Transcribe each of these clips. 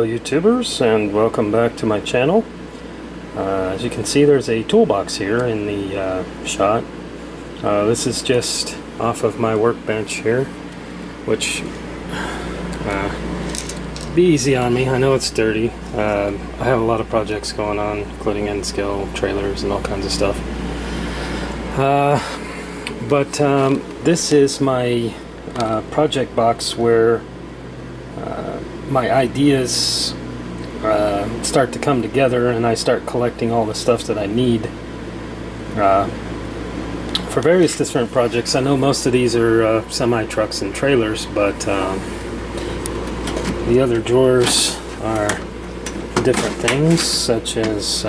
fellow YouTubers, and welcome back to my channel. As you can see, there's a toolbox here in the shot. This is just off of my workbench here, which be easy on me. I know it's dirty. I have a lot of projects going on, including N-scale trailers and all kinds of stuff. But this is my project box where my ideas start to come together, and I start collecting all the stuff that I need for various different projects. I know most of these are semi-trucks and trailers, but the other drawers are different things, such as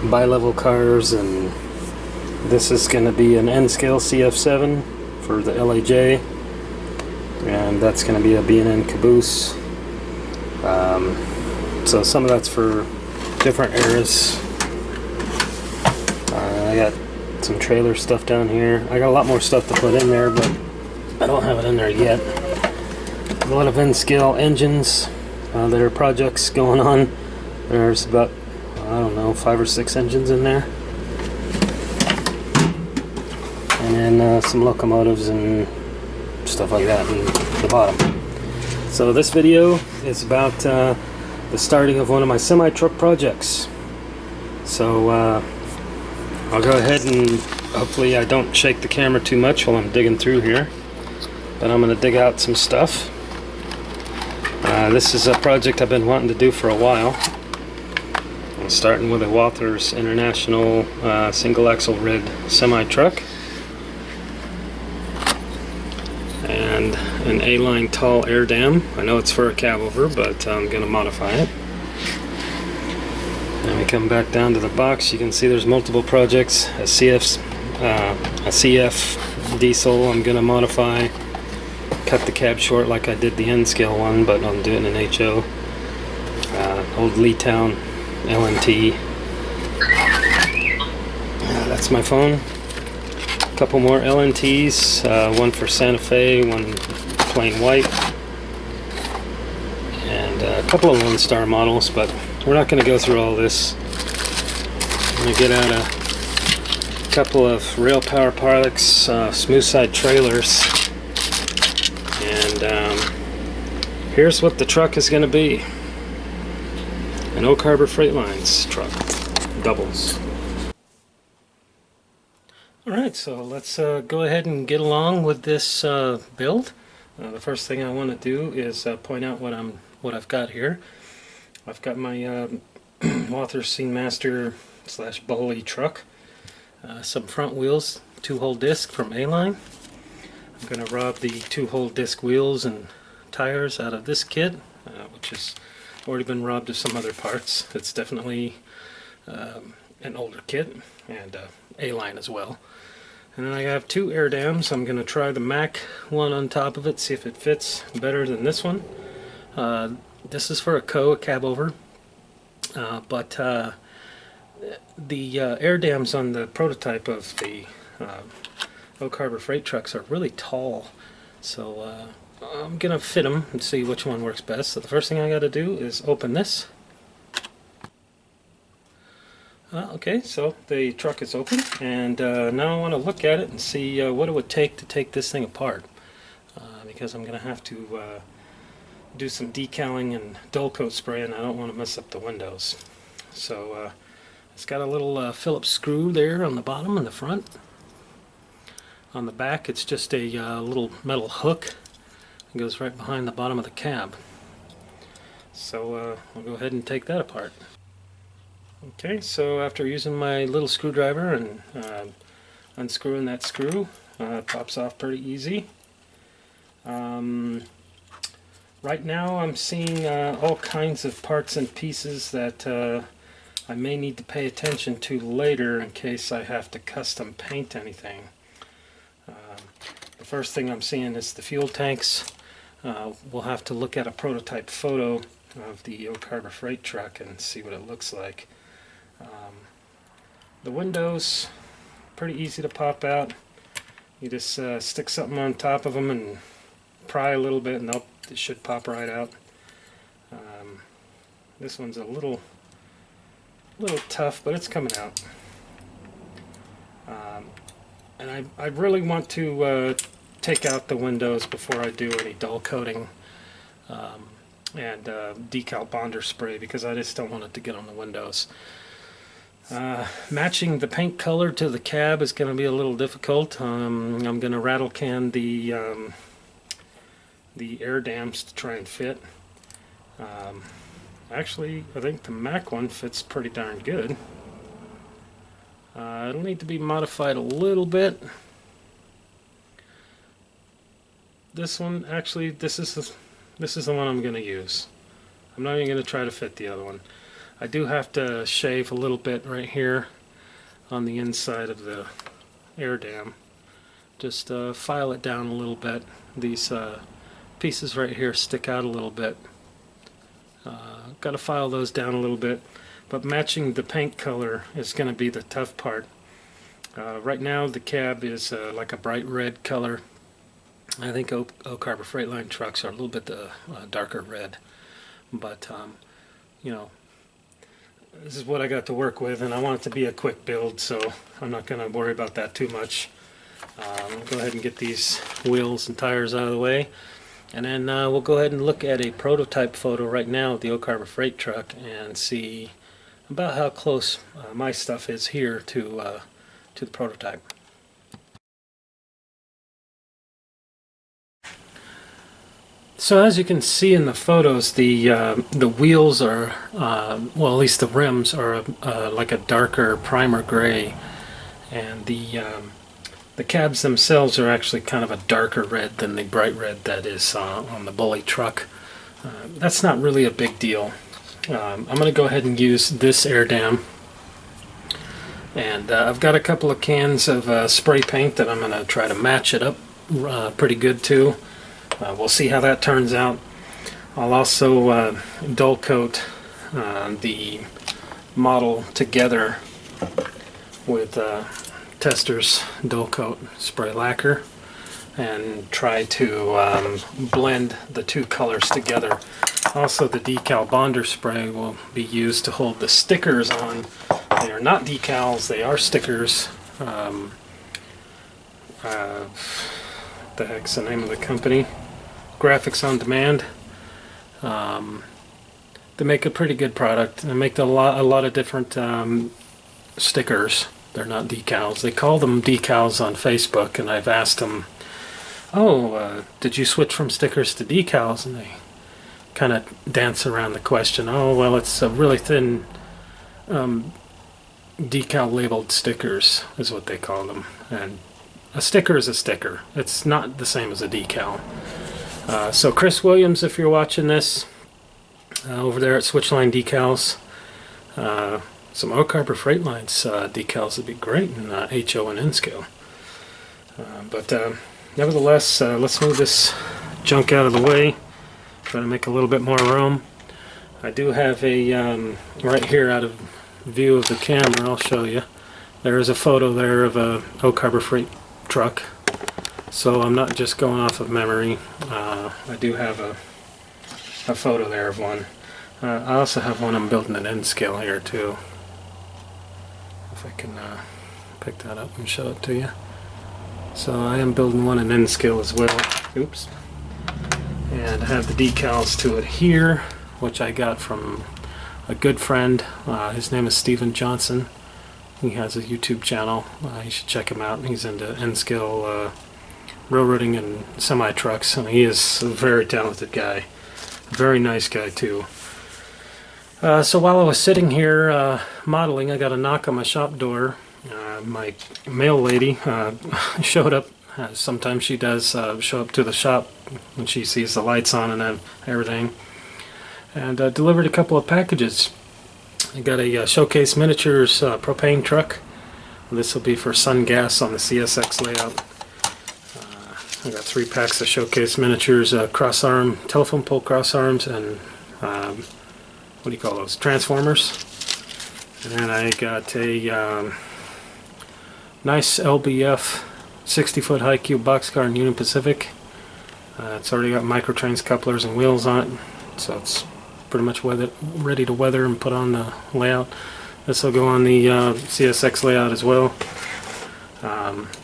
bi-level cars, and this is going to be an N-scale CF7 for the LAJ, and that's going to be a B&N caboose. So some of that's for different eras. I got some trailer stuff down here. I got a lot more stuff to put in there, but I don't have it in there yet. A lot of N-scale engines. There are projects going on. There's about, I don't know, 5 or 6 engines in there. And then some locomotives and stuff like that in the bottom. So this video is about the starting of one of my semi-truck projects. So I'll go ahead and hopefully I don't shake the camera too much while I'm digging through here. But I'm going to dig out some stuff. This is a project I've been wanting to do for a while. I'm starting with a Walthers International single axle red semi-truck. And an A-line tall air dam. I know it's for a cab over, but I'm going to modify it. And we come back down to the box. You can see there's multiple projects. A CF diesel I'm going to modify. Cut the cab short like I did the N-scale one, but I'll do it in an HO. Old Leetown LNT. That's my phone. Couple more LNTs, one for Santa Fe, one plain white, and a couple of Lone Star models, but we're not going to go through all this. I'm going to get out a couple of Rail Power Pilots smooth side trailers, and here's what the truck is going to be. An Oak Harbor Freight Lines truck, doubles. Alright, so let's go ahead and get along with this build. The first thing I want to do is point out what I've got here. I've got my Walthers Scenemaster / Bully truck. Some front wheels, 2-hole disc from A-Line. I'm going to rob the 2-hole disc wheels and tires out of this kit, which has already been robbed of some other parts. It's definitely an older kit, and A-Line as well. And then I have 2 air dams. I'm going to try the Mac one on top of it, see if it fits better than this one. This is for a cab over, but the air dams on the prototype of the Oak Harbor freight trucks are really tall, so I'm going to fit them and see which one works best. So the first thing I got to do is open this. Okay, so the truck is open, and now I want to look at it and see what it would take to take this thing apart, because I'm going to have to do some decaling and dull coat spray, and I don't want to mess up the windows. So it's got a little Phillips screw there on the bottom and the front. On the back it's just a little metal hook that goes right behind the bottom of the cab. So I'll go ahead and take that apart. Okay, so after using my little screwdriver and unscrewing that screw, it pops off pretty easy. Right now I'm seeing all kinds of parts and pieces that I may need to pay attention to later in case I have to custom paint anything. The first thing I'm seeing is the fuel tanks. We'll have to look at a prototype photo of the Oak Harbor freight truck and see what it looks like. The windows, pretty easy to pop out. You just stick something on top of them and pry a little bit and it should pop right out. This one's a little tough, but it's coming out. And I really want to take out the windows before I do any dull coating and decal bonder spray, because I just don't want it to get on the windows. Matching the paint color to the cab is going to be a little difficult. I'm going to rattle can the air dams to try and fit. Actually, I think the Mac one fits pretty darn good. It'll need to be modified a little bit. This one, actually, this is the one I'm going to use. I'm not even going to try to fit the other one. I do have to shave a little bit right here on the inside of the air dam. Just file it down a little bit. These pieces right here stick out a little bit. Got to file those down a little bit. But matching the paint color is going to be the tough part. Right now the cab is like a bright red color. I think Oak Harbor Freight trucks are a little bit darker red. But, you know, this is what I got to work with, and I want it to be a quick build, so I'm not going to worry about that too much. I'll go ahead and get these wheels and tires out of the way, and then we'll go ahead and look at a prototype photo right now of the Oak Harbor Freight truck and see about how close my stuff is here to the prototype. So as you can see in the photos, the wheels are, well, at least the rims are like a darker primer gray, and the cabs themselves are actually kind of a darker red than the bright red that is on the Bully truck. That's not really a big deal. I'm going to go ahead and use this air dam, and I've got a couple of cans of spray paint that I'm going to try to match it up pretty good too. We'll see how that turns out. I'll also dull coat the model together with Tester's dull coat spray lacquer and try to blend the two colors together. Also, the decal bonder spray will be used to hold the stickers on. They are not decals, they are stickers. The heck's the name of the company? Graphics on Demand. They make a pretty good product. They make a lot of different stickers. They're not decals. They call them decals on Facebook, and I've asked them, oh, did you switch from stickers to decals? And they kind of dance around the question. Oh, well, it's a really thin decal labeled stickers is what they call them. And a sticker is a sticker. It's not the same as a decal. So Chris Williams, if you're watching this, over there at Switchline Decals, some Oak Harbor Freight Lines decals would be great in HO and N scale. But nevertheless, let's move this junk out of the way. Try to make a little bit more room. I do have a, right here out of view of the camera, I'll show you. There is a photo there of a Oak Harbor Freight truck. So I'm not just going off of memory. I do have a photo there of one. I also have one I'm building at N scale here too. If I can pick that up and show it to you. So I am building one in N scale as well. Oops. And I have the decals to it here, which I got from a good friend. His name is Stephen Johnson. He has a YouTube channel. You should check him out. He's into N scale railroading and semi-trucks, and he is a very talented guy. Very nice guy too. So while I was sitting here modeling, I got a knock on my shop door. My mail lady showed up. Sometimes she does show up to the shop when she sees the lights on and everything, and delivered a couple of packages. I got a Showcase Miniatures propane truck. This will be for Sun Gas on the CSX layout. I got 3 packs of Showcase Miniatures, cross arm, telephone pole cross arms, and what do you call those? Transformers. And then I got a nice LBF 60-foot high cube boxcar in Union Pacific. It's already got microtrains, couplers, and wheels on it, so it's pretty much ready to weather and put on the layout. This will go on the CSX layout as well.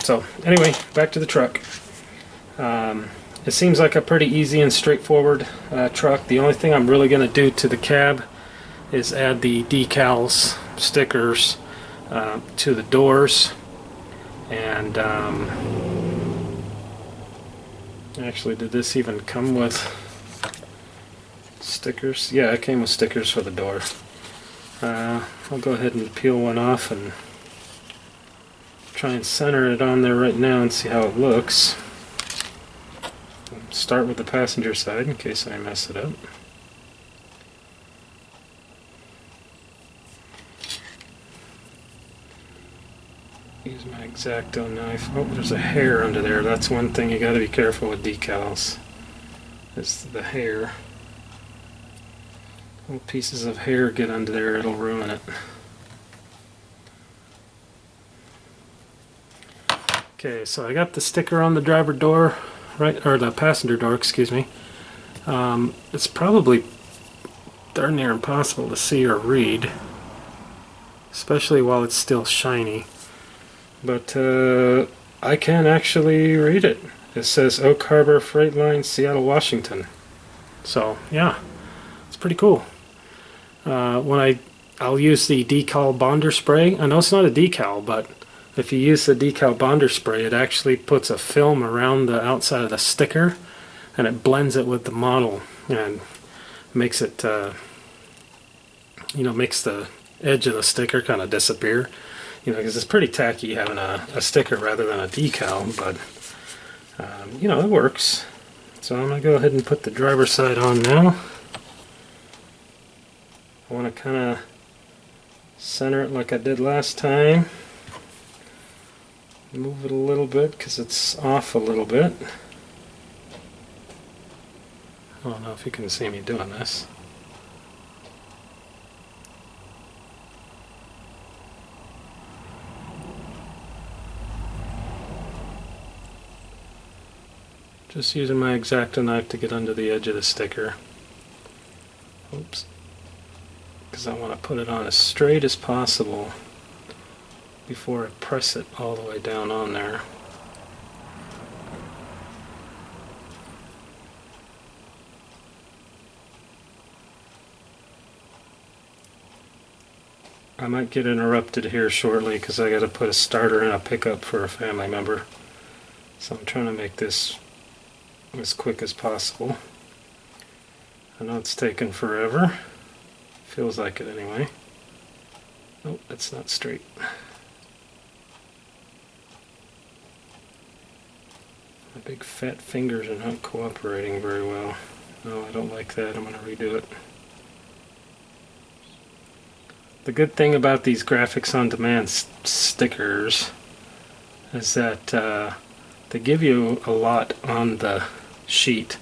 So anyway, back to the truck. It seems like a pretty easy and straightforward truck. The only thing I'm really going to do to the cab is add the decals, stickers to the doors, and actually, did this even come with stickers? Yeah, it came with stickers for the door. I'll go ahead and peel one off and try and center it on there right now and see how it looks. Start with the passenger side in case I mess it up. Use my X-Acto knife. Oh, there's a hair under there. That's one thing you gotta be careful with decals. Is the hair. Little pieces of hair get under there, it'll ruin it. Okay, so I got the sticker on the driver door, right, or the passenger door, excuse me. It's probably darn near impossible to see or read, especially while it's still shiny. But I can actually read it. It says Oak Harbor Freight Line, Seattle, Washington. So yeah, it's pretty cool. I'll use the decal bonder spray. I know it's not a decal, but if you use the decal bonder spray, it actually puts a film around the outside of the sticker, and it blends it with the model and makes it, makes the edge of the sticker kind of disappear. Because it's pretty tacky having a sticker rather than a decal, but it works. So I'm going to go ahead and put the driver's side on now. I want to kind of center it like I did last time. Move it a little bit because it's off a little bit. I don't know if you can see me doing this. Just using my X-Acto knife to get under the edge of the sticker. Oops. Because I want to put it on as straight as possible before I press it all the way down on there. I might get interrupted here shortly because I got to put a starter in a pickup for a family member. So I'm trying to make this as quick as possible. I know it's taken forever. Feels like it anyway. Oh, that's not straight. My big fat fingers are not cooperating very well. No, I don't like that. I'm going to redo it. The good thing about these graphics on demand stickers is that they give you a lot on the sheet.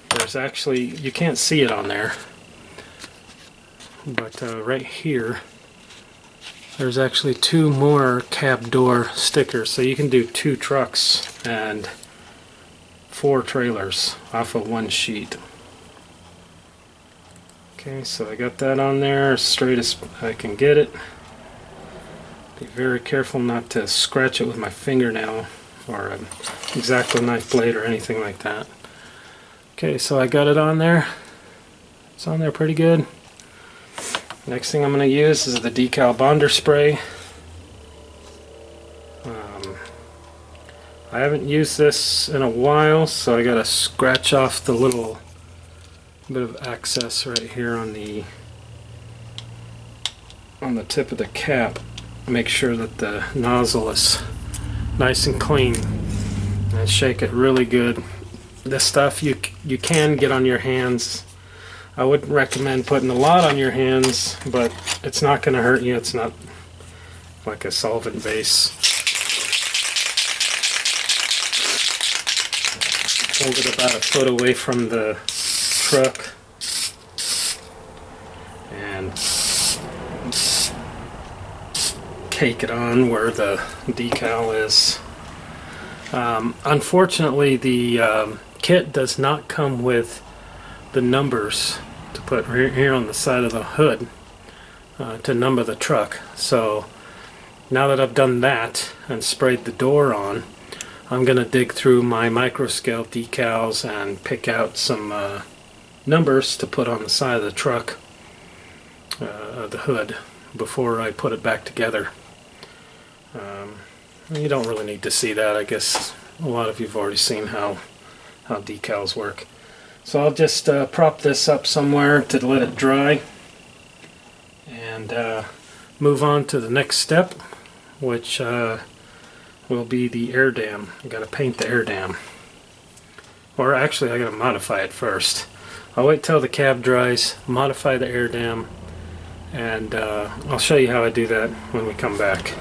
There's actually, you can't see it on there, but right here there's actually 2 more cab door stickers, so you can do 2 trucks and 4 trailers off of one sheet. Okay, so I got that on there as straight as I can get it. Be very careful not to scratch it with my fingernail or an X-Acto knife blade or anything like that. Okay, so I got it on there. It's on there pretty good. Next thing I'm going to use is the decal bonder spray. I haven't used this in a while, so I got to scratch off the little bit of excess right here on the tip of the cap. Make sure that the nozzle is nice and clean, and shake it really good. This stuff you can get on your hands. I wouldn't recommend putting a lot on your hands, but it's not going to hurt you. It's not like a solvent base. Hold it about a foot away from the truck and cake it on where the decal is. Unfortunately, the kit does not come with the numbers to put here on the side of the hood to number the truck. So now that I've done that and sprayed the door on, I'm going to dig through my micro scale decals and pick out some numbers to put on the side of the truck, the hood, before I put it back together. You don't really need to see that. I guess a lot of you have already seen how decals work. So I'll just prop this up somewhere to let it dry and move on to the next step, which will be the air dam. I gotta paint the air dam. Or actually I gotta modify it first. I'll wait till the cab dries, modify the air dam, and I'll show you how I do that when we come back.